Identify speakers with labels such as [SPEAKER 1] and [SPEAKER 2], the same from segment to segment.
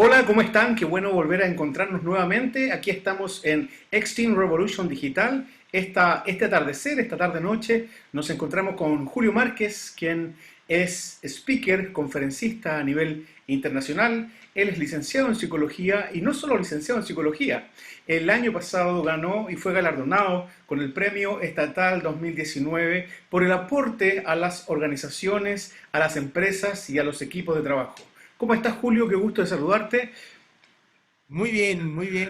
[SPEAKER 1] Hola, ¿cómo están? Qué bueno volver a encontrarnos nuevamente. Aquí estamos en Extreme Revolution Digital. Este atardecer, esta tarde-noche, nos encontramos con Julio Márquez, quien es speaker, conferencista a nivel internacional. Él es licenciado en psicología y no solo licenciado en psicología. El año pasado ganó y fue galardonado con el Premio Estatal 2019 por el aporte a las organizaciones, a las empresas y a los equipos de trabajo. ¿Cómo estás, Julio? Qué gusto de saludarte.
[SPEAKER 2] Muy bien,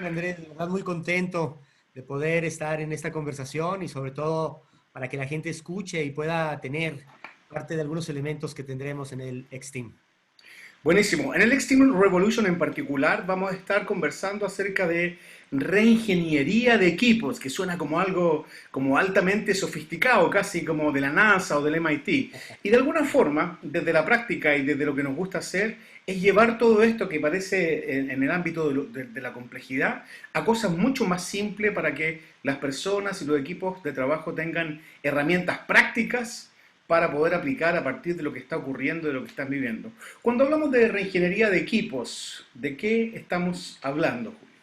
[SPEAKER 2] Andrés. De verdad, muy contento de poder estar en esta conversación y sobre todo para que la gente escuche y pueda tener parte de algunos elementos que tendremos en el X-Team.
[SPEAKER 1] Buenísimo. En el Extreme Revolution en particular vamos a estar conversando acerca de reingeniería de equipos, que suena como algo como altamente sofisticado, casi como de la NASA o del MIT. Y de alguna forma, desde la práctica y desde lo que nos gusta hacer, es llevar todo esto que parece en el ámbito de la complejidad a cosas mucho más simples para que las personas y los equipos de trabajo tengan herramientas prácticas para poder aplicar a partir de lo que está ocurriendo, de lo que están viviendo. Cuando hablamos de reingeniería de equipos, ¿de qué estamos hablando, Julio?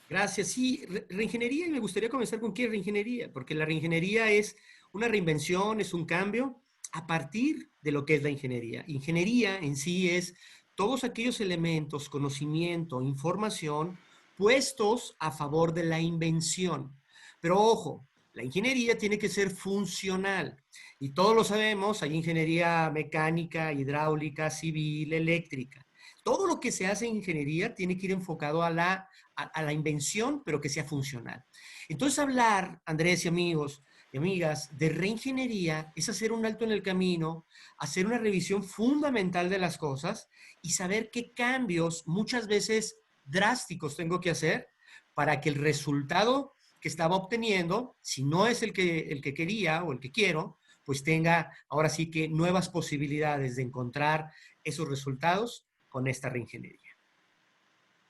[SPEAKER 2] Gracias. Sí, reingeniería, y me gustaría comenzar con qué es reingeniería, porque la reingeniería es una reinvención, es un cambio a partir de lo que es la ingeniería. Ingeniería en sí es todos aquellos elementos, conocimiento, información puestos a favor de la invención. Pero ojo, la ingeniería tiene que ser funcional. Y todos lo sabemos, hay ingeniería mecánica, hidráulica, civil, eléctrica. Todo lo que se hace en ingeniería tiene que ir enfocado a la invención, pero que sea funcional. Entonces, hablar, Andrés y amigos y amigas, de reingeniería es hacer un alto en el camino, hacer una revisión fundamental de las cosas y saber qué cambios, muchas veces drásticos, tengo que hacer para que el resultado que estaba obteniendo, si no es el que quería o el que quiero, pues tenga ahora sí que nuevas posibilidades de encontrar esos resultados con esta reingeniería.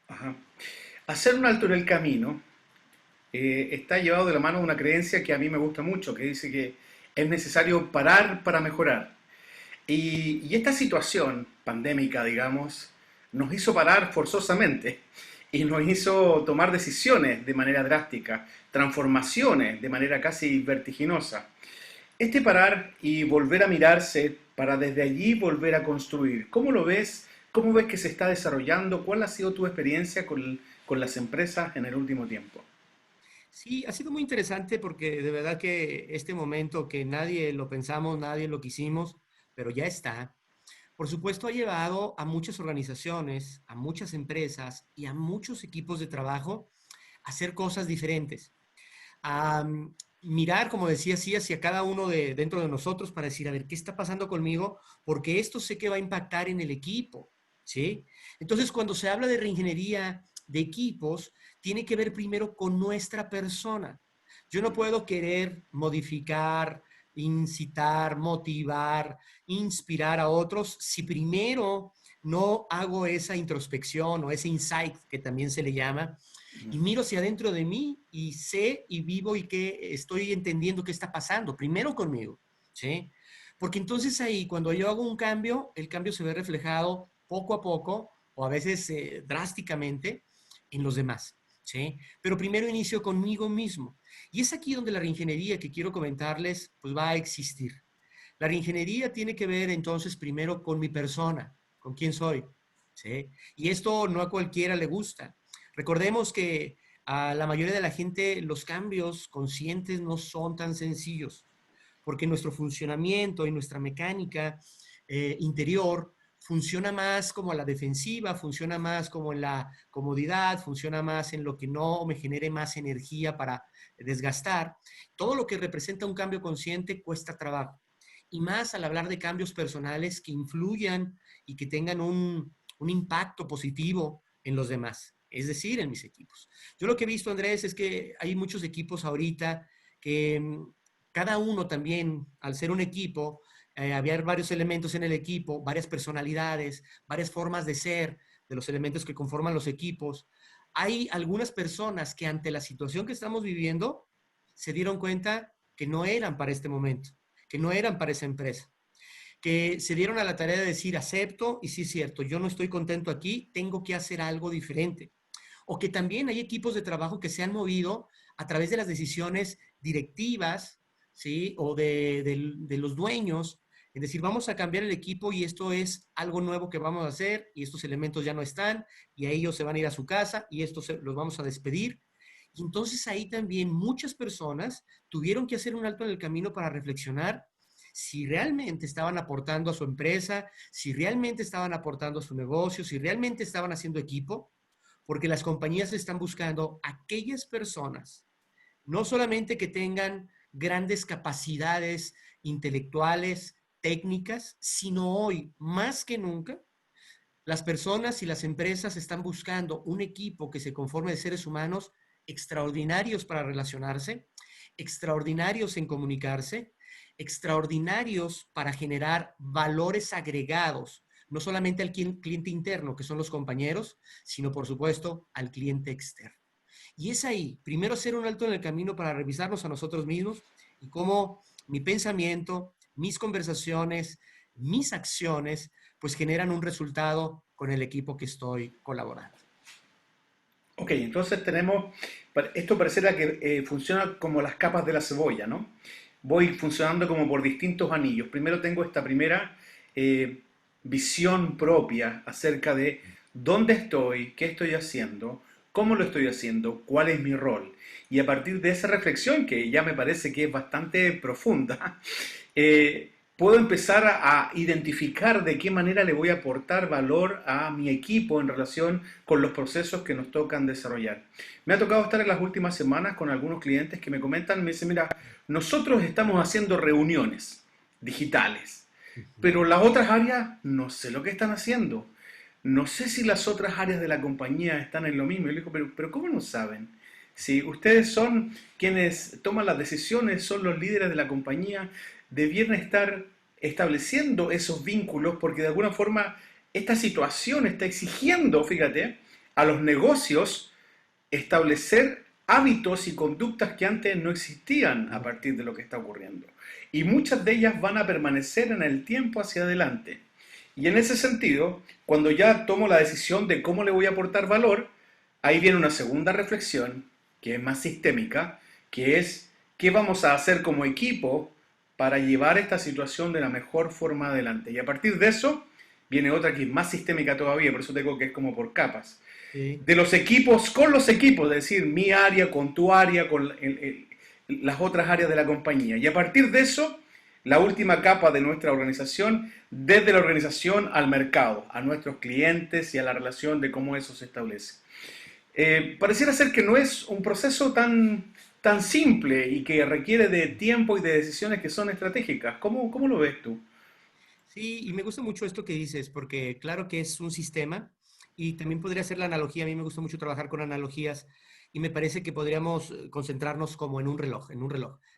[SPEAKER 1] Ajá. Hacer un alto en el camino está llevado de la mano de una creencia que a mí me gusta mucho, que dice que es necesario parar para mejorar. Y esta situación pandémica, digamos, nos hizo parar forzosamente y nos hizo tomar decisiones de manera drástica, transformaciones de manera casi vertiginosa. Este parar y volver a mirarse para desde allí volver a construir, ¿cómo lo ves? ¿Cómo ves que se está desarrollando? ¿Cuál ha sido tu experiencia con las empresas en el último tiempo?
[SPEAKER 2] Sí, ha sido muy interesante porque de verdad que este momento que nadie lo pensamos, nadie lo quisimos, pero ya está. Por supuesto, ha llevado a muchas organizaciones, a muchas empresas y a muchos equipos de trabajo a hacer cosas diferentes. A mirar, como decía, sí, hacia cada uno de dentro de nosotros para decir, a ver, ¿qué está pasando conmigo? Porque esto sé que va a impactar en el equipo, ¿sí? Entonces, cuando se habla de reingeniería de equipos, tiene que ver primero con nuestra persona. Yo no puedo querer modificar, incitar, motivar, inspirar a otros si primero no hago esa introspección o ese insight que también se le llama y miro hacia adentro de mí y sé y vivo y que estoy entendiendo qué está pasando, primero conmigo, ¿sí? Porque entonces ahí, cuando yo hago un cambio, el cambio se ve reflejado poco a poco o a veces drásticamente en los demás, ¿sí? Pero primero inicio conmigo mismo. Y es aquí donde la reingeniería que quiero comentarles, pues va a existir. La reingeniería tiene que ver entonces primero con mi persona, con quién soy, ¿sí? Y esto no a cualquiera le gusta. Recordemos que a la mayoría de la gente los cambios conscientes no son tan sencillos, porque nuestro funcionamiento y nuestra mecánica interior funciona más como a la defensiva, funciona más como en la comodidad, funciona más en lo que no me genere más energía para desgastar. Todo lo que representa un cambio consciente cuesta trabajo. Y más al hablar de cambios personales que influyan y que tengan un impacto positivo en los demás, es decir, en mis equipos. Yo lo que he visto, Andrés, es que hay muchos equipos ahorita que cada uno también, al ser un equipo, había varios elementos en el equipo, varias personalidades, varias formas de ser de los elementos que conforman los equipos. Hay algunas personas que ante la situación que estamos viviendo se dieron cuenta que no eran para este momento, que no eran para esa empresa. que se dieron a la tarea de decir, acepto y sí es cierto, yo no estoy contento aquí, tengo que hacer algo diferente. O que también hay equipos de trabajo que se han movido a través de las decisiones directivas, ¿sí? O de los dueños, es decir, vamos a cambiar el equipo y esto es algo nuevo que vamos a hacer y estos elementos ya no están y a ellos se van a ir a su casa y estos los vamos a despedir. Y entonces ahí también muchas personas tuvieron que hacer un alto en el camino para reflexionar si realmente estaban aportando a su empresa, si realmente estaban aportando a su negocio, si realmente estaban haciendo equipo, porque las compañías están buscando aquellas personas, no solamente que tengan grandes capacidades intelectuales, técnicas, sino hoy, más que nunca, las personas y las empresas están buscando un equipo que se conforme de seres humanos extraordinarios para relacionarse, extraordinarios en comunicarse, extraordinarios para generar valores agregados, no solamente al cliente interno, que son los compañeros, sino por supuesto al cliente externo. Y es ahí, primero hacer un alto en el camino para revisarnos a nosotros mismos y cómo mi pensamiento, mis conversaciones, mis acciones, pues generan un resultado con el equipo que estoy colaborando.
[SPEAKER 1] Ok, entonces tenemos, esto pareciera que funciona como las capas de la cebolla, ¿no? Voy funcionando como por distintos anillos. Primero tengo esta primera eh, visión propia acerca de dónde estoy, qué estoy haciendo, cómo lo estoy haciendo, cuál es mi rol. Y a partir de esa reflexión, que ya me parece que es bastante profunda, puedo empezar a identificar de qué manera le voy a aportar valor a mi equipo en relación con los procesos que nos tocan desarrollar. Me ha tocado estar en las últimas semanas con algunos clientes que me comentan, me dicen, mira, nosotros estamos haciendo reuniones digitales, pero las otras áreas no sé lo que están haciendo. No sé si las otras áreas de la compañía están en lo mismo. Y le digo, pero ¿cómo no saben? Si ustedes son quienes toman las decisiones, son los líderes de la compañía, debieran estar estableciendo esos vínculos porque de alguna forma esta situación está exigiendo, fíjate, a los negocios establecer hábitos y conductas que antes no existían a partir de lo que está ocurriendo. Y muchas de ellas van a permanecer en el tiempo hacia adelante. Y en ese sentido, cuando ya tomo la decisión de cómo le voy a aportar valor, ahí viene una segunda reflexión, que es más sistémica, que es qué vamos a hacer como equipo para llevar esta situación de la mejor forma adelante. Y a partir de eso, viene otra que es más sistémica todavía, por eso digo que es como por capas
[SPEAKER 2] Sí.
[SPEAKER 1] de los equipos con los equipos, es decir, mi área con tu área, con las otras áreas de la compañía. Y a partir de eso, la última capa de nuestra organización, desde la organización al mercado, a nuestros clientes y a la relación de cómo eso se establece. Pareciera ser que no es un proceso tan simple y que requiere de tiempo y de decisiones que son estratégicas. ¿Cómo lo ves tú?
[SPEAKER 2] Sí, y me gusta mucho esto que dices, porque claro que es un sistema y también podría ser la analogía. A mí me gusta mucho trabajar con analogías y me parece que podríamos concentrarnos como en un reloj,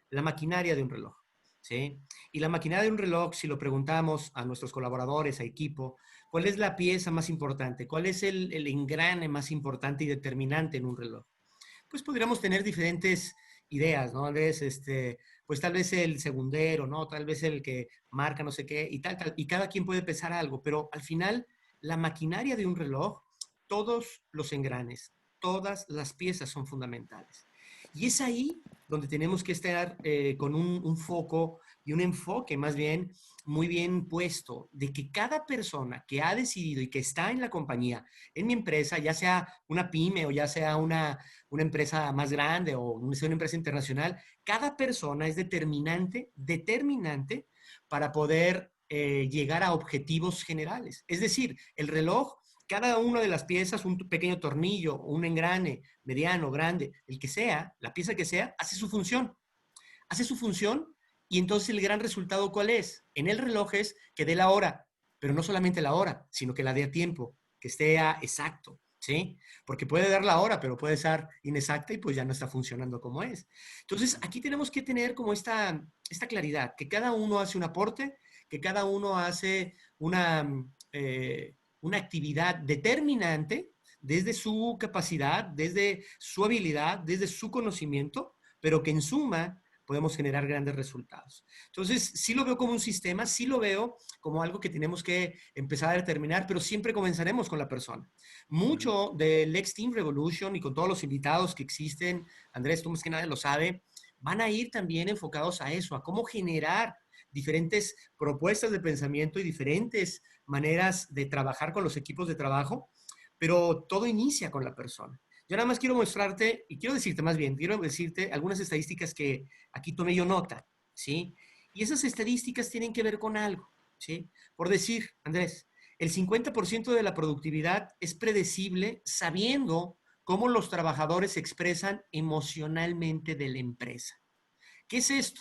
[SPEAKER 2] la maquinaria de un reloj, ¿sí? Y la maquinaria de un reloj, si lo preguntamos a nuestros colaboradores, a equipo, ¿cuál es la pieza más importante? ¿Cuál es el engrane más importante y determinante en un reloj? Pues podríamos tener diferentes ideas, ¿no? Andrés, pues tal vez el segundero, ¿no? Tal vez el que marca no sé qué y tal, y cada quien puede pensar algo, pero al final la maquinaria de un reloj, todos los engranes, todas las piezas son fundamentales. Y es ahí donde tenemos que estar con un foco y un enfoque más bien muy bien puesto de que cada persona que ha decidido y que está en la compañía, en mi empresa, ya sea una pyme o ya sea una empresa más grande o una empresa internacional, cada persona es determinante para poder llegar a objetivos generales. Es decir, el reloj, cada una de las piezas, un pequeño tornillo, un engrane, mediano, grande, el que sea, la pieza que sea, hace su función y entonces el gran resultado ¿cuál es? En el reloj es que dé la hora, pero no solamente la hora, sino que la dé a tiempo, que esté exacto, ¿sí? Porque puede dar la hora, pero puede ser inexacta y pues ya no está funcionando como es. Entonces, aquí tenemos que tener como esta claridad, que cada uno hace un aporte, que cada uno hace una actividad determinante desde su capacidad, desde su habilidad, desde su conocimiento, pero que en suma podemos generar grandes resultados. Entonces, sí lo veo como un sistema, sí lo veo como algo que tenemos que empezar a determinar, pero siempre comenzaremos con la persona.
[SPEAKER 1] Ujú.
[SPEAKER 2] Mucho del Next Team Revolution y con todos los invitados que existen, Andrés, tú más que nadie lo sabe, van a ir también enfocados a eso, a cómo generar diferentes propuestas de pensamiento y diferentes maneras de trabajar con los equipos de trabajo, pero todo inicia con la persona. Yo nada más quiero mostrarte, y quiero decirte más bien, quiero decirte algunas estadísticas que aquí tomé yo nota, ¿sí? Y esas estadísticas tienen que ver con algo, ¿sí? Por decir, Andrés, el 50% de la productividad es predecible sabiendo cómo los trabajadores se expresan emocionalmente de la empresa. ¿Qué es esto?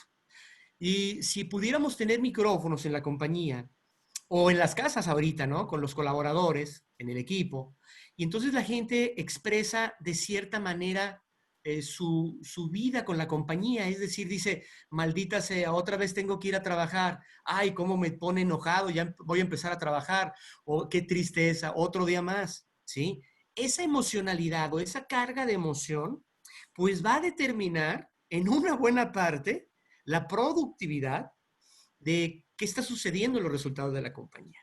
[SPEAKER 2] Y si pudiéramos tener micrófonos en la compañía o en las casas ahorita, ¿no? Con los colaboradores, en el equipo, y entonces la gente expresa de cierta manera su vida con la compañía, es decir, dice, maldita sea, otra vez tengo que ir a trabajar, ay, cómo me pone enojado, ya voy a empezar a trabajar, o qué tristeza, otro día más, ¿sí? Esa emocionalidad o esa carga de emoción, pues va a determinar en una buena parte la productividad de qué está sucediendo en los resultados de la compañía.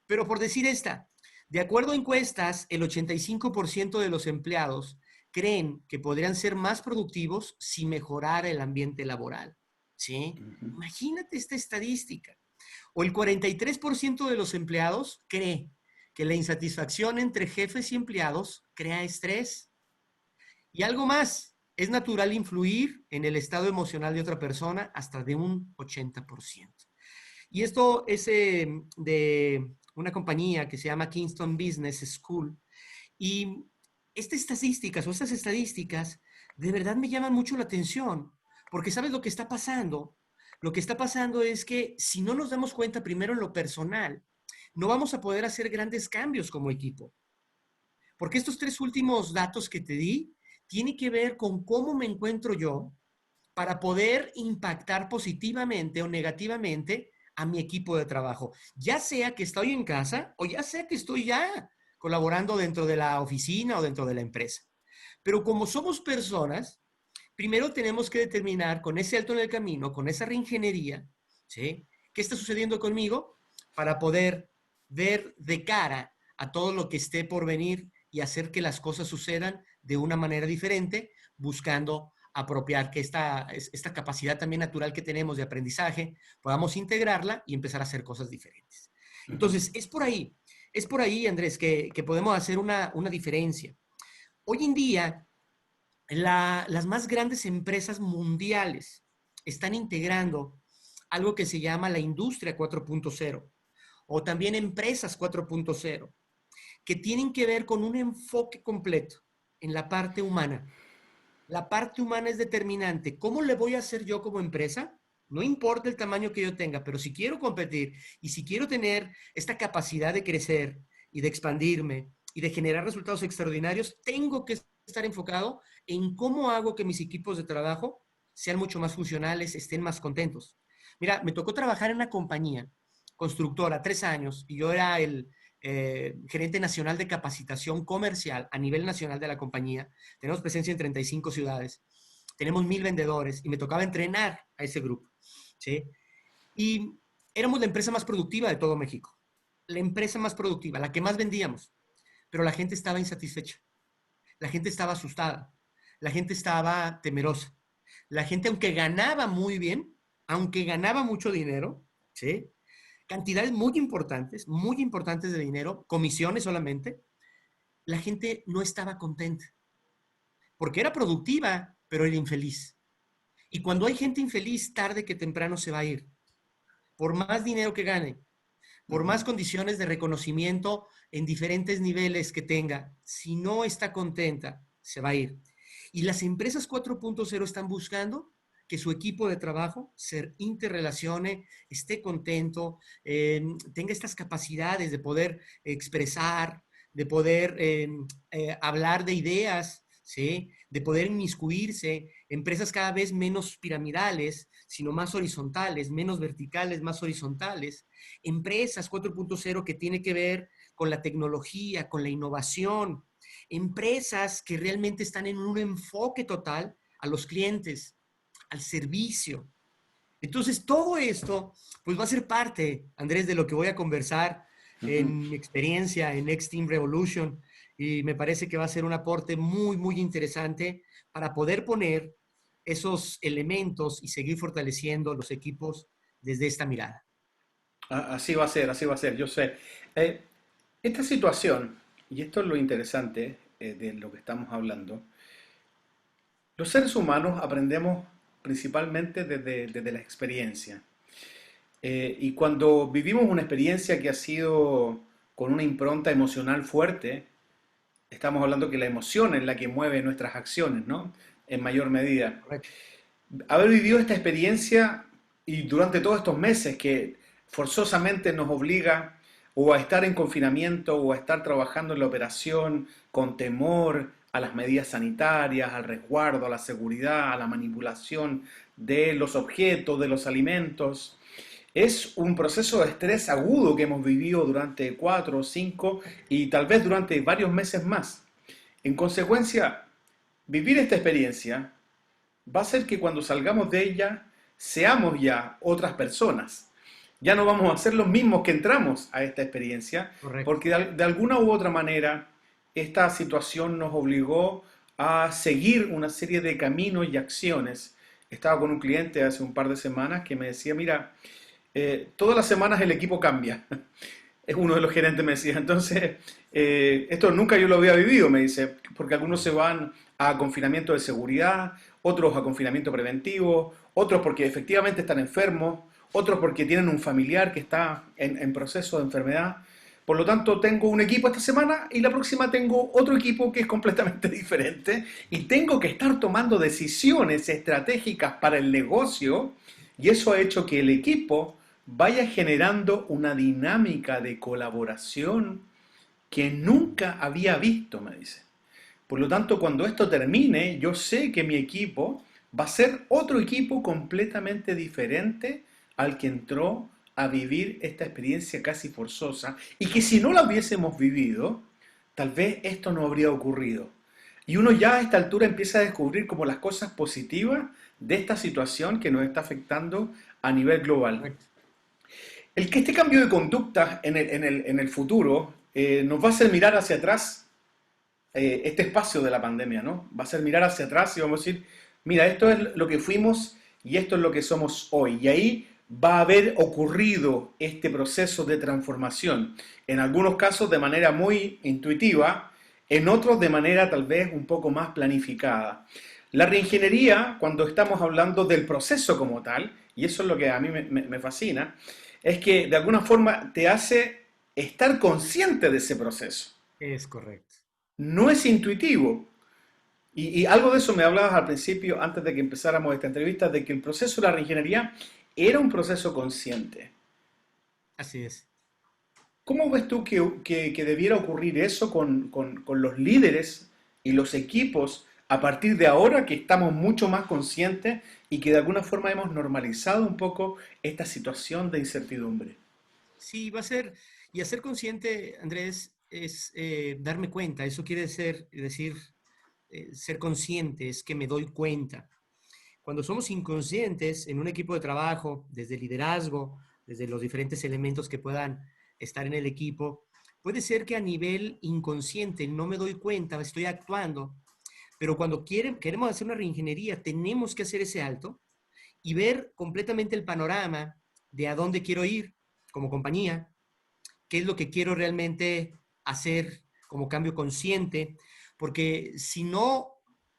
[SPEAKER 2] Pero por decir esta, de acuerdo a encuestas, el 85% de los empleados creen que podrían ser más productivos si mejorara el ambiente laboral. ¿Sí?
[SPEAKER 1] Ujú.
[SPEAKER 2] Imagínate esta estadística. O el 43% de los empleados cree que la insatisfacción entre jefes y empleados crea estrés. Y algo más, es natural influir en el estado emocional de otra persona hasta de un 80%. Y esto es de una compañía que se llama Kingston Business School. Y estas estadísticas de verdad me llaman mucho la atención, porque ¿sabes lo que está pasando? Lo que está pasando es que si no nos damos cuenta primero en lo personal, no vamos a poder hacer grandes cambios como equipo. Porque estos tres últimos datos que te di tienen que ver con cómo me encuentro yo para poder impactar positivamente o negativamente a mi equipo de trabajo, ya sea que estoy en casa o ya sea que estoy ya colaborando dentro de la oficina o dentro de la empresa. Pero como somos personas, primero tenemos que determinar con ese alto en el camino, con esa reingeniería, ¿sí? ¿Qué está sucediendo conmigo? Para poder ver de cara a todo lo que esté por venir y hacer que las cosas sucedan de una manera diferente, buscando apropiar que esta capacidad también natural que tenemos de aprendizaje, podamos integrarla y empezar a hacer cosas diferentes.
[SPEAKER 1] Ujú.
[SPEAKER 2] Entonces, es por ahí, Andrés, que podemos hacer una diferencia. Hoy en día, las más grandes empresas mundiales están integrando algo que se llama la industria 4.0 o también empresas 4.0, que tienen que ver con un enfoque completo en la parte humana. La parte humana es determinante. ¿Cómo le voy a hacer yo como empresa? No importa el tamaño que yo tenga, pero si quiero competir y si quiero tener esta capacidad de crecer y de expandirme y de generar resultados extraordinarios, tengo que estar enfocado en cómo hago que mis equipos de trabajo sean mucho más funcionales, estén más contentos. Mira, me tocó trabajar en una compañía constructora 3 años y yo era el gerente nacional de capacitación comercial a nivel nacional de la compañía. Tenemos presencia en 35 ciudades, tenemos 1,000 vendedores y me tocaba entrenar a ese grupo, ¿sí? Y éramos la empresa más productiva de todo México, la empresa más productiva, la que más vendíamos, pero la gente estaba insatisfecha, la gente estaba asustada, la gente estaba temerosa, la gente aunque ganaba muy bien, aunque ganaba mucho dinero, ¿sí? Cantidades muy importantes de dinero, comisiones solamente, la gente no estaba contenta, porque era productiva, pero era infeliz. Y cuando hay gente infeliz, tarde que temprano se va a ir. Por más dinero que gane, por
[SPEAKER 1] Ujú.
[SPEAKER 2] más condiciones de reconocimiento en diferentes niveles que tenga, si no está contenta, se va a ir. Y las empresas 4.0 están buscando que su equipo de trabajo se interrelacione, esté contento, tenga estas capacidades de poder expresar, de poder hablar de ideas, ¿sí? De poder inmiscuirse, empresas cada vez menos piramidales, sino más horizontales, menos verticales, más horizontales, empresas 4.0 que tiene que ver con la tecnología, con la innovación, empresas que realmente están en un enfoque total a los clientes. al servicio. Entonces, todo esto, pues va a ser parte, Andrés, de lo que voy a conversar
[SPEAKER 1] Ujú.
[SPEAKER 2] en mi experiencia en Next Team Revolution. Y me parece que va a ser un aporte muy, muy interesante para poder poner esos elementos y seguir fortaleciendo los equipos desde esta mirada.
[SPEAKER 1] Así va a ser, yo sé. Eh, Esta situación, y esto es lo interesante de lo que estamos hablando, los seres humanos aprendemos principalmente desde la experiencia. Y cuando vivimos una experiencia que ha sido con una impronta emocional fuerte, estamos hablando que la emoción es la que mueve nuestras acciones, ¿no? En mayor medida.
[SPEAKER 2] Correcto.
[SPEAKER 1] Haber vivido esta experiencia y durante todos estos meses que forzosamente nos obliga o a estar en confinamiento o a estar trabajando en la operación con temor a las medidas sanitarias, al resguardo, a la seguridad, a la manipulación de los objetos, de los alimentos. Es un proceso de estrés agudo que hemos vivido durante 4, 5 y tal vez durante varios meses más. En consecuencia, vivir esta experiencia va a hacer que cuando salgamos de ella seamos ya otras personas. Ya no vamos a ser los mismos que entramos a esta experiencia,
[SPEAKER 2] Correcto.
[SPEAKER 1] porque de alguna u otra manera esta situación nos obligó a seguir una serie de caminos y acciones. Estaba con un cliente hace un par de semanas que me decía, mira, todas las semanas el equipo cambia. Es uno de los gerentes me decía, entonces, esto nunca yo lo había vivido, me dice, porque algunos se van a confinamiento de seguridad, otros a confinamiento preventivo, otros porque efectivamente están enfermos, otros porque tienen un familiar que está en proceso de enfermedad. Por lo tanto, tengo un equipo esta semana y la próxima tengo otro equipo que es completamente diferente y tengo que estar tomando decisiones estratégicas para el negocio y eso ha hecho que el equipo vaya generando una dinámica de colaboración que nunca había visto, me dice. Por lo tanto, cuando esto termine, yo sé que mi equipo va a ser otro equipo completamente diferente al que entró a vivir esta experiencia casi forzosa y que si no la hubiésemos vivido, tal vez esto no habría ocurrido. Y uno ya a esta altura empieza a descubrir como las cosas positivas de esta situación que nos está afectando a nivel global.
[SPEAKER 2] Correcto.
[SPEAKER 1] El que este cambio de conducta en el futuro nos va a hacer mirar hacia atrás este espacio de la pandemia, ¿no? Va a ser mirar hacia atrás y vamos a decir, mira, esto es lo que fuimos y esto es lo que somos hoy. Y ahí va a haber ocurrido este proceso de transformación, en algunos casos de manera muy intuitiva, en otros de manera tal vez un poco más planificada. La reingeniería, cuando estamos hablando del proceso como tal, y eso es lo que a mí me fascina, es que de alguna forma te hace estar consciente de ese proceso.
[SPEAKER 2] Es correcto.
[SPEAKER 1] No es intuitivo. Y algo de eso me hablabas al principio, antes de que empezáramos esta entrevista, de que el proceso de la reingeniería era un proceso consciente.
[SPEAKER 2] Así es.
[SPEAKER 1] ¿Cómo ves tú que debiera ocurrir eso con los líderes y los equipos a partir de ahora que estamos mucho más conscientes y que de alguna forma hemos normalizado un poco esta situación de incertidumbre?
[SPEAKER 2] Sí, va a ser, y hacer consciente, Andrés, es darme cuenta. Eso quiere decir, ser consciente, es que me doy cuenta. Cuando somos inconscientes en un equipo de trabajo, desde el liderazgo, desde los diferentes elementos que puedan estar en el equipo, puede ser que a nivel inconsciente no me doy cuenta, estoy actuando, pero cuando queremos hacer una reingeniería, tenemos que hacer ese alto y ver completamente el panorama de a dónde quiero ir como compañía, qué es lo que quiero realmente hacer como cambio consciente, porque si no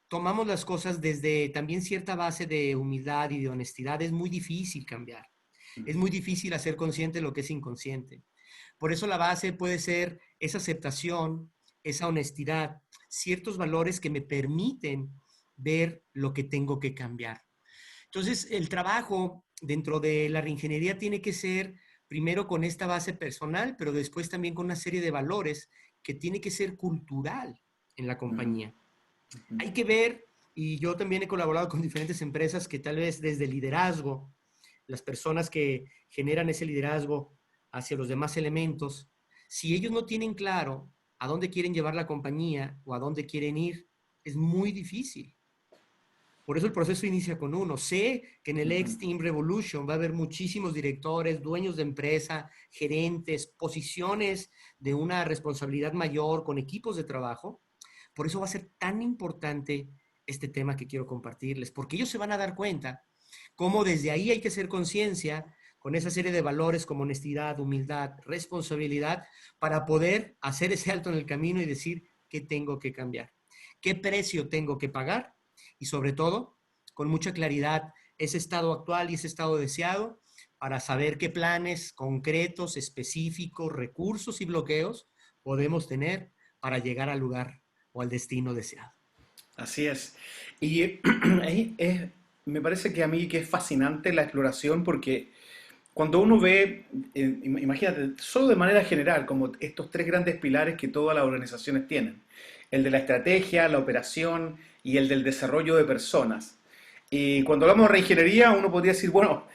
[SPEAKER 2] tomamos las cosas desde también cierta base de humildad y de honestidad, es muy difícil cambiar. Es muy difícil hacer consciente lo que es inconsciente. Por eso la base puede ser esa aceptación, esa honestidad, ciertos valores que me permiten ver lo que tengo que cambiar. Entonces, el trabajo dentro de la reingeniería tiene que ser primero con esta base personal, pero después también con una serie de valores que tiene que ser cultural en la
[SPEAKER 1] Ujú,
[SPEAKER 2] compañía.
[SPEAKER 1] ujú,
[SPEAKER 2] Hay que ver, y yo también he colaborado con diferentes empresas que tal vez desde el liderazgo, las personas que generan ese liderazgo hacia los demás elementos, si ellos no tienen claro a dónde quieren llevar la compañía o a dónde quieren ir, es muy difícil. Por eso el proceso inicia con uno. Sé que en el X Team Revolution va a haber muchísimos directores, dueños de empresa, gerentes, posiciones de una responsabilidad mayor con equipos de trabajo. Por eso va a ser tan importante este tema que quiero compartirles, porque ellos se van a dar cuenta cómo desde ahí hay que hacer conciencia con esa serie de valores como honestidad, humildad, responsabilidad, para poder hacer ese alto en el camino y decir qué tengo que cambiar, qué precio tengo que pagar y sobre todo, con mucha claridad, ese estado actual y ese estado deseado para saber qué planes concretos, específicos, recursos y bloqueos podemos tener para llegar al lugar o al destino deseado.
[SPEAKER 1] Así es. Y me parece que a mí que es fascinante la exploración porque cuando uno ve, imagínate, solo de manera general, como estos tres grandes pilares que todas las organizaciones tienen, el de la estrategia, la operación y el del desarrollo de personas. Y cuando hablamos de reingeniería, uno podría decir, bueno,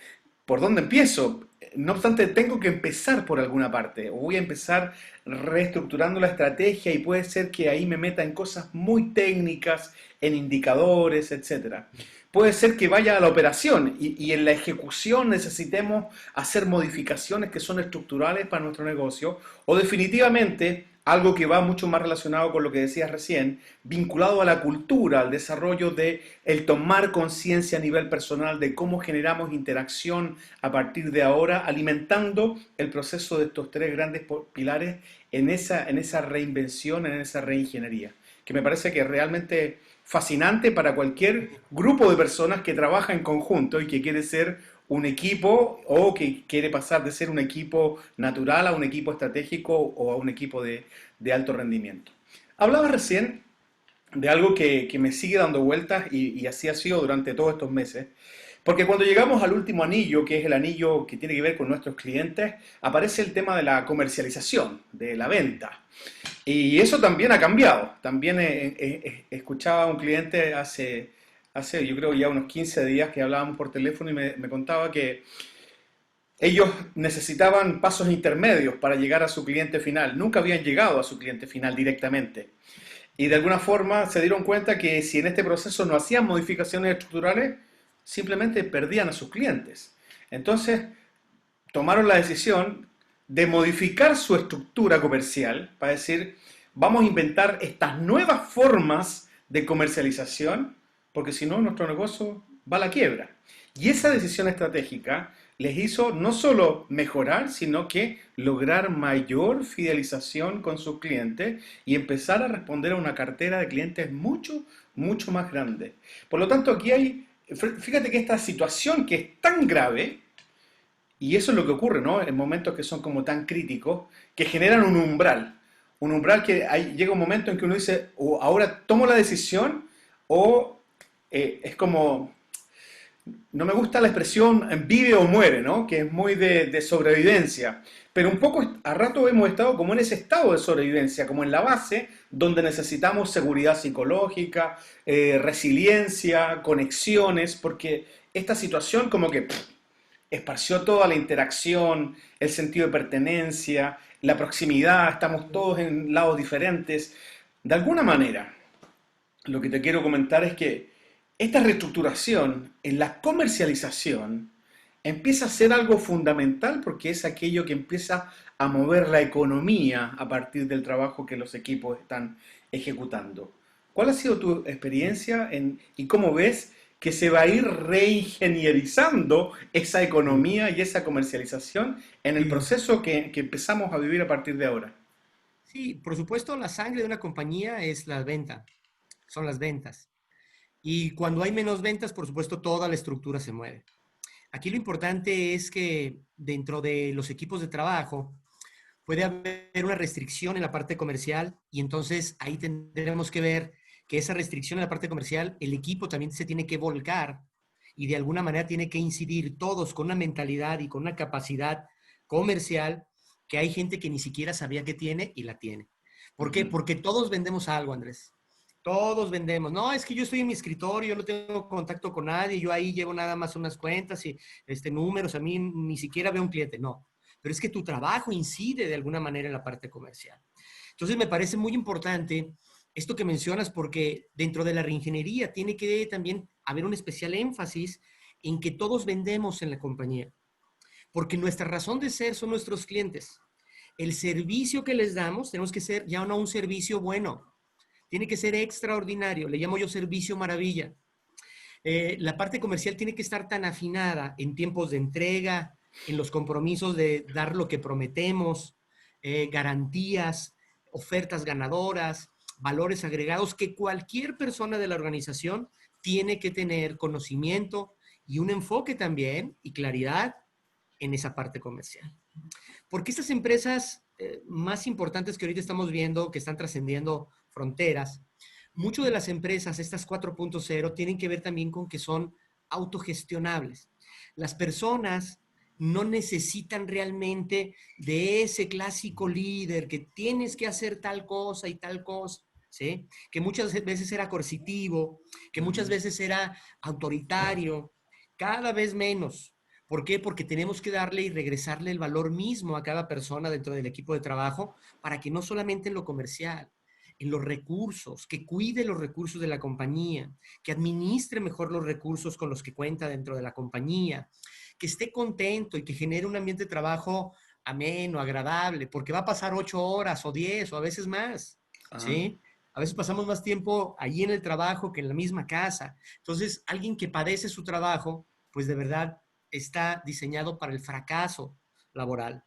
[SPEAKER 1] ¿por dónde empiezo? No obstante, tengo que empezar por alguna parte. O voy a empezar reestructurando la estrategia y puede ser que ahí me meta en cosas muy técnicas, en indicadores, etcétera. Puede ser que vaya a la operación y en la ejecución necesitemos hacer modificaciones que son estructurales para nuestro negocio o definitivamente algo que va mucho más relacionado con lo que decías recién, vinculado a la cultura, al desarrollo de el tomar conciencia a nivel personal de cómo generamos interacción a partir de ahora, alimentando el proceso de estos tres grandes pilares en esa reinvención, en esa reingeniería, que me parece que es realmente fascinante para cualquier grupo de personas que trabaja en conjunto y que quiere ser un equipo o que quiere pasar de ser un equipo natural a un equipo estratégico o a un equipo de alto rendimiento. Hablaba recién de algo que me sigue dando vueltas y así ha sido durante todos estos meses, porque cuando llegamos al último anillo, que es el anillo que tiene que ver con nuestros clientes, aparece el tema de la comercialización, de la venta. Y eso también ha cambiado. También escuchaba a un cliente hace yo creo ya unos 15 días que hablábamos por teléfono y me contaba que ellos necesitaban pasos intermedios para llegar a su cliente final. Nunca habían llegado a su cliente final directamente. Y de alguna forma se dieron cuenta que si en este proceso no hacían modificaciones estructurales, simplemente perdían a sus clientes. Entonces tomaron la decisión de modificar su estructura comercial para decir, vamos a inventar estas nuevas formas de comercialización, porque si no, nuestro negocio va a la quiebra. Y esa decisión estratégica les hizo no solo mejorar, sino que lograr mayor fidelización con sus clientes y empezar a responder a una cartera de clientes mucho, mucho más grande. Por lo tanto, aquí hay, fíjate que esta situación que es tan grave, y eso es lo que ocurre, ¿no? En momentos que son como tan críticos, que generan un umbral que llega un momento en que uno dice, o ahora tomo la decisión, o es como, no me gusta la expresión vive o muere, ¿no? Que es muy de sobrevivencia. Pero un poco a rato hemos estado como en ese estado de sobrevivencia, como en la base, donde necesitamos seguridad psicológica, resiliencia, conexiones, porque esta situación como que esparció toda la interacción, el sentido de pertenencia, la proximidad, estamos todos en lados diferentes. De alguna manera, lo que te quiero comentar es que esta reestructuración en la comercialización empieza a ser algo fundamental porque es aquello que empieza a mover la economía a partir del trabajo que los equipos están ejecutando. ¿Cuál ha sido tu experiencia y cómo ves que se va a ir reingenierizando esa economía y esa comercialización en el
[SPEAKER 2] Sí.
[SPEAKER 1] proceso que empezamos a vivir a partir de ahora?
[SPEAKER 2] Sí, por supuesto, la sangre de una compañía es la venta, son las ventas. Y cuando hay menos ventas, por supuesto, toda la estructura se mueve. Aquí lo importante es que dentro de los equipos de trabajo puede haber una restricción en la parte comercial y entonces ahí tendremos que ver que esa restricción en la parte comercial, el equipo también se tiene que volcar y de alguna manera tiene que incidir todos con una mentalidad y con una capacidad comercial que hay gente que ni siquiera sabía que tiene y la tiene. ¿Por qué?
[SPEAKER 1] Ujú.
[SPEAKER 2] Porque todos vendemos algo, Andrés. Todos vendemos. No, es que yo estoy en mi escritorio, yo no tengo contacto con nadie, yo ahí llevo nada más unas cuentas y números, a mí ni siquiera veo un cliente. No, pero es que tu trabajo incide de alguna manera en la parte comercial. Entonces me parece muy importante esto que mencionas, porque dentro de la reingeniería tiene que también haber un especial énfasis en que todos vendemos en la compañía, porque nuestra razón de ser son nuestros clientes. El servicio que les damos tenemos que ser ya no un servicio bueno, tiene que ser extraordinario, le llamo yo servicio maravilla. La parte comercial tiene que estar tan afinada en tiempos de entrega, en los compromisos de dar lo que prometemos, garantías, ofertas ganadoras, valores agregados, que cualquier persona de la organización tiene que tener conocimiento y un enfoque también y claridad en esa parte comercial. Porque estas empresas más importantes que ahorita estamos viendo, que están trascendiendo fronteras, muchas de las empresas, estas 4.0, tienen que ver también con que son autogestionables. Las personas no necesitan realmente de ese clásico líder que tienes que hacer tal cosa y tal cosa, ¿sí? Que muchas veces era coercitivo, que muchas veces era autoritario, cada vez menos. ¿Por qué? Porque tenemos que darle y regresarle el valor mismo a cada persona dentro del equipo de trabajo para que no solamente en lo comercial, en los recursos, que cuide los recursos de la compañía, que administre mejor los recursos con los que cuenta dentro de la compañía, que esté contento y que genere un ambiente de trabajo ameno, agradable, porque va a pasar 8 horas o 10 o a veces más,
[SPEAKER 1] Ajá.
[SPEAKER 2] ¿sí? A veces pasamos más tiempo allí en el trabajo que en la misma casa. Entonces, alguien que padece su trabajo, pues de verdad está diseñado para el fracaso laboral.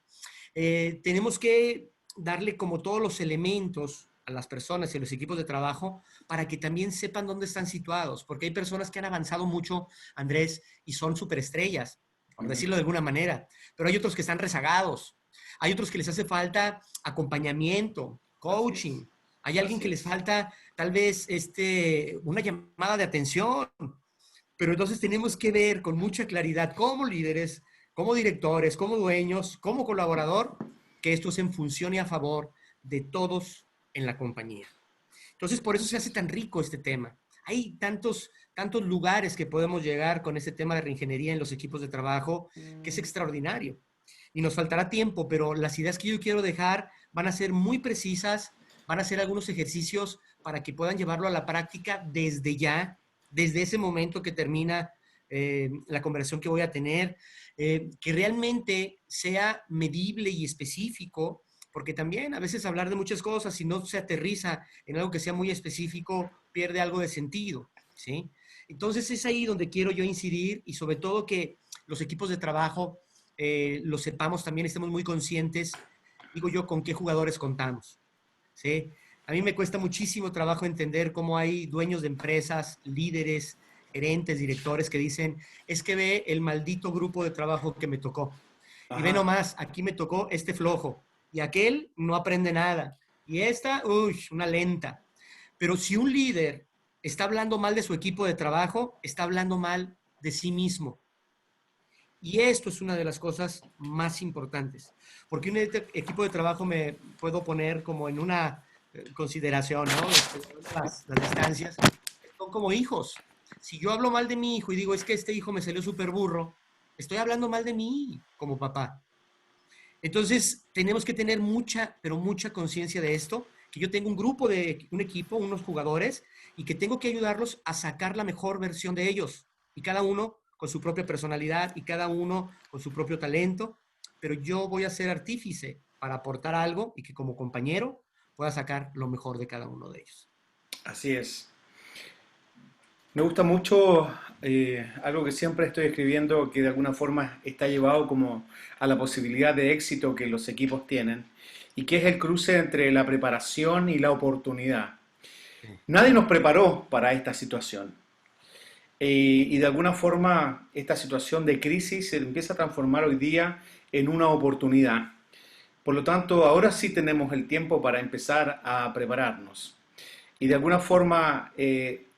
[SPEAKER 2] Tenemos que darle como todos los elementos a las personas y a los equipos de trabajo para que también sepan dónde están situados, porque hay personas que han avanzado mucho, Andrés, y son superestrellas, por
[SPEAKER 1] Ujú.
[SPEAKER 2] decirlo de alguna manera, pero hay otros que están rezagados, hay otros que les hace falta acompañamiento,
[SPEAKER 1] Así es.
[SPEAKER 2] coaching, hay alguien
[SPEAKER 1] Así
[SPEAKER 2] que les
[SPEAKER 1] es.
[SPEAKER 2] falta tal vez una llamada de atención, pero entonces tenemos que ver con mucha claridad como líderes, como directores, como dueños, como colaborador, que esto es en función y a favor de todos en la compañía. Entonces, por eso se hace tan rico este tema. Hay tantos lugares que podemos llegar con este tema de reingeniería en los equipos de trabajo que es extraordinario. Y nos faltará tiempo, pero las ideas que yo quiero dejar van a ser muy precisas, van a ser algunos ejercicios para que puedan llevarlo a la práctica desde ya, desde ese momento que termina la conversación que voy a tener, que realmente sea medible y específico, porque también a veces hablar de muchas cosas, si no se aterriza en algo que sea muy específico, pierde algo de sentido, ¿sí? Entonces es ahí donde quiero yo incidir y sobre todo que los equipos de trabajo lo sepamos también, estemos muy conscientes, digo yo, con qué jugadores contamos, ¿sí? A mí me cuesta muchísimo trabajo entender cómo hay dueños de empresas, líderes, gerentes, directores que dicen, es que ve el maldito grupo de trabajo que me tocó. Y ve
[SPEAKER 1] Ajá.
[SPEAKER 2] nomás, aquí me tocó este flojo. Y aquel no aprende nada. Y esta, uy, una lenta. Pero si un líder está hablando mal de su equipo de trabajo, está hablando mal de sí mismo. Y esto es una de las cosas más importantes, porque un equipo de trabajo me puedo poner como en una consideración, ¿no? Las distancias son como hijos. Si yo hablo mal de mi hijo y digo, es que este hijo me salió súper burro, estoy hablando mal de mí como papá. Entonces, tenemos que tener mucha, pero mucha conciencia de esto, que yo tengo un grupo de un equipo, unos jugadores, y que tengo que ayudarlos a sacar la mejor versión de ellos. Y cada uno con su propia personalidad y cada uno con su propio talento, pero yo voy a ser artífice para aportar algo y que como compañero pueda sacar lo mejor de cada uno de ellos.
[SPEAKER 1] Así es. Me gusta mucho algo que siempre estoy escribiendo que de alguna forma está llevado como a la posibilidad de éxito que los equipos tienen y que es el cruce entre la preparación y la oportunidad.
[SPEAKER 2] Sí.
[SPEAKER 1] Nadie nos preparó para esta situación. Y de alguna forma esta situación de crisis se empieza a transformar hoy día en una oportunidad. Por lo tanto, ahora sí tenemos el tiempo para empezar a prepararnos. Y de alguna forma,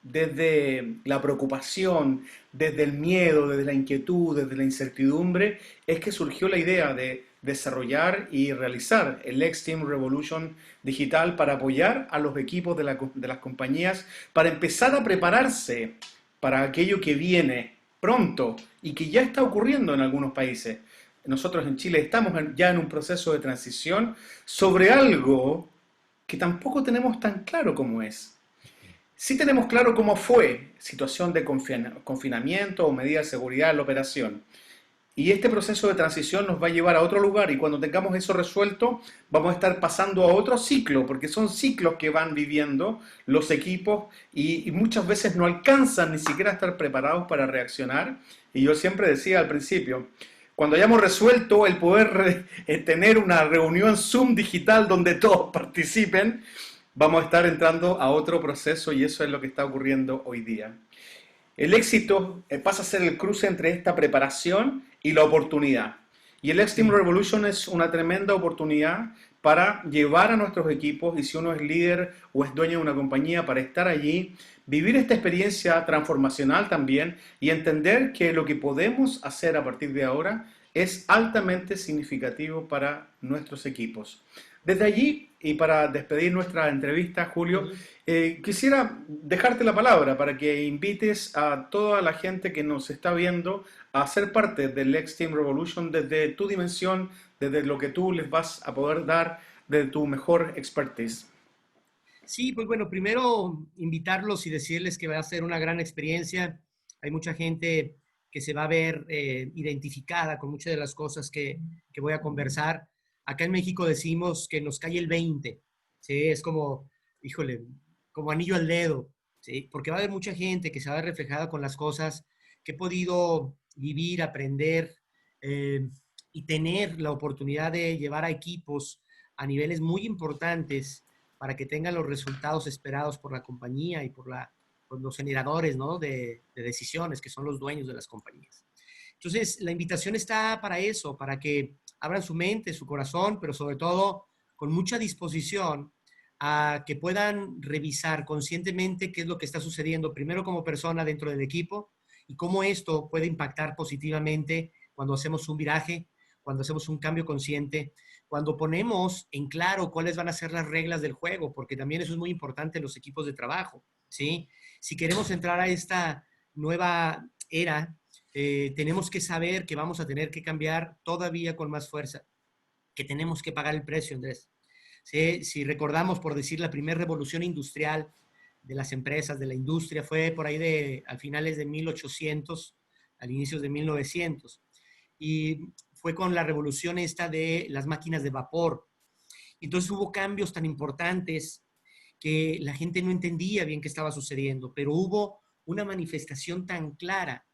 [SPEAKER 1] desde la preocupación, desde el miedo, desde la inquietud, desde la incertidumbre, es que surgió la idea de desarrollar y realizar el Lex Team Revolution digital para apoyar a los equipos de las compañías, para empezar a prepararse para aquello que viene pronto y que ya está ocurriendo en algunos países. Nosotros en Chile estamos ya en un proceso de transición sobre algo que tampoco tenemos tan claro cómo es. Sí tenemos claro cómo fue situación de confinamiento o medida de seguridad en la operación. Y este proceso de transición nos va a llevar a otro lugar y cuando tengamos eso resuelto vamos a estar pasando a otro ciclo, porque son ciclos que van viviendo los equipos y muchas veces no alcanzan ni siquiera a estar preparados para reaccionar. Y yo siempre decía al principio, cuando hayamos resuelto el poder tener una reunión Zoom digital donde todos participen, vamos a estar entrando a otro proceso y eso es lo que está ocurriendo hoy día. El éxito pasa a ser el cruce entre esta preparación y la oportunidad. Y el X-Team
[SPEAKER 2] Sí.
[SPEAKER 1] Revolution es una tremenda oportunidad para llevar a nuestros equipos, y si uno es líder o es dueño de una compañía, para estar allí, vivir esta experiencia transformacional también y entender que lo que podemos hacer a partir de ahora es altamente significativo para nuestros equipos. Desde allí, y para despedir nuestra entrevista, Julio,
[SPEAKER 2] Ujú.
[SPEAKER 1] quisiera dejarte la palabra para que invites a toda la gente que nos está viendo a ser parte del X-Team Revolution desde tu dimensión, desde lo que tú les vas a poder dar, de tu mejor expertise.
[SPEAKER 2] Sí, pues bueno, primero invitarlos y decirles que va a ser una gran experiencia. Hay mucha gente que se va a ver identificada con muchas de las cosas que voy a conversar. Acá en México decimos que nos cae el 20, ¿sí? Es como, híjole, como anillo al dedo, ¿sí? Porque va a haber mucha gente que se va a ver reflejada con las cosas que he podido vivir, aprender eh, y tener la oportunidad de llevar a equipos a niveles muy importantes para que tengan los resultados esperados por la compañía y por los generadores, ¿no? de decisiones, que son los dueños de las compañías. Entonces, la invitación está para eso, para que abran su mente, su corazón, pero sobre todo con mucha disposición a que puedan revisar conscientemente qué es lo que está sucediendo, primero como persona dentro del equipo y cómo esto puede impactar positivamente cuando hacemos un viraje, cuando hacemos un cambio consciente, cuando ponemos en claro cuáles van a ser las reglas del juego, porque también eso es muy importante en los equipos de trabajo, ¿sí? Si queremos entrar a esta nueva era, tenemos que saber que vamos a tener que cambiar todavía con más fuerza, que tenemos que pagar el precio, Andrés. ¿Sí? Si recordamos, por decir, la primera revolución industrial de las empresas, de la industria, fue por ahí a finales de 1800, al inicio de 1900. Y fue con la revolución esta de las máquinas de vapor. Entonces hubo cambios tan importantes que la gente no entendía bien qué estaba sucediendo, pero hubo una manifestación tan clara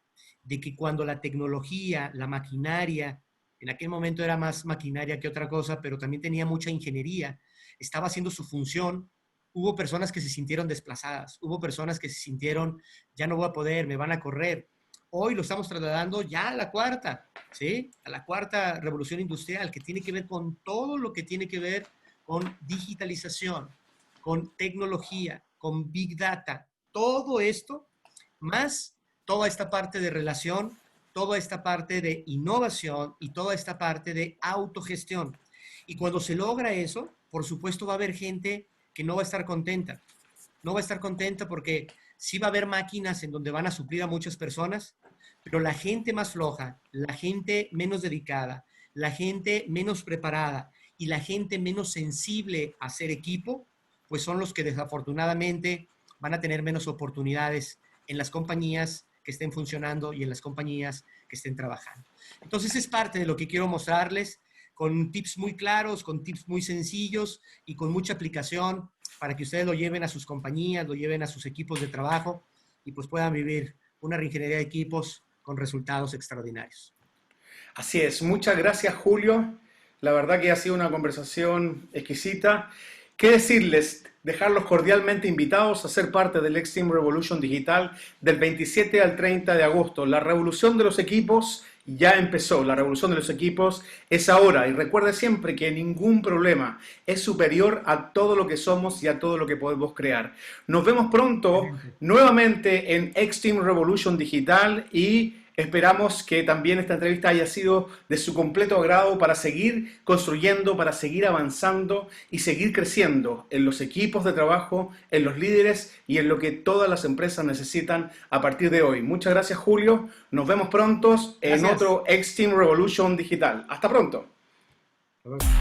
[SPEAKER 2] de que cuando la tecnología, la maquinaria, en aquel momento era más maquinaria que otra cosa, pero también tenía mucha ingeniería, estaba haciendo su función, hubo personas que se sintieron desplazadas, hubo personas que se sintieron, ya no voy a poder, me van a correr. Hoy lo estamos trasladando ya a la cuarta, ¿sí? A la cuarta revolución industrial, que tiene que ver con todo lo que tiene que ver con digitalización, con tecnología, con big data, todo esto, más toda esta parte de relación, toda esta parte de innovación y toda esta parte de autogestión. Y cuando se logra eso, por supuesto va a haber gente que no va a estar contenta. No va a estar contenta porque sí va a haber máquinas en donde van a suplir a muchas personas, pero la gente más floja, la gente menos dedicada, la gente menos preparada y la gente menos sensible a ser equipo, pues son los que desafortunadamente van a tener menos oportunidades en las compañías que estén funcionando y en las compañías que estén trabajando. Entonces es parte de lo que quiero mostrarles con tips muy claros, con tips muy sencillos y con mucha aplicación para que ustedes lo lleven a sus compañías, lo lleven a sus equipos de trabajo y pues puedan vivir una reingeniería de equipos con resultados extraordinarios.
[SPEAKER 1] Así es, muchas gracias Julio. La verdad que ha sido una conversación exquisita. ¿Qué decirles? Dejarlos cordialmente invitados a ser parte del X-Team Revolution Digital del 27 al 30 de agosto. La revolución de los equipos ya empezó. La revolución de los equipos es ahora. Y recuerde siempre que ningún problema es superior a todo lo que somos y a todo lo que podemos crear. Nos vemos pronto
[SPEAKER 2] Excelente.
[SPEAKER 1] nuevamente en X-Team Revolution Digital y esperamos que también esta entrevista haya sido de su completo agrado para seguir construyendo, para seguir avanzando y seguir creciendo en los equipos de trabajo, en los líderes y en lo que todas las empresas necesitan a partir de hoy. Muchas gracias, Julio. Nos vemos pronto en
[SPEAKER 2] Gracias.
[SPEAKER 1] otro X-Team Revolution Digital. Hasta pronto.
[SPEAKER 2] Hasta luego.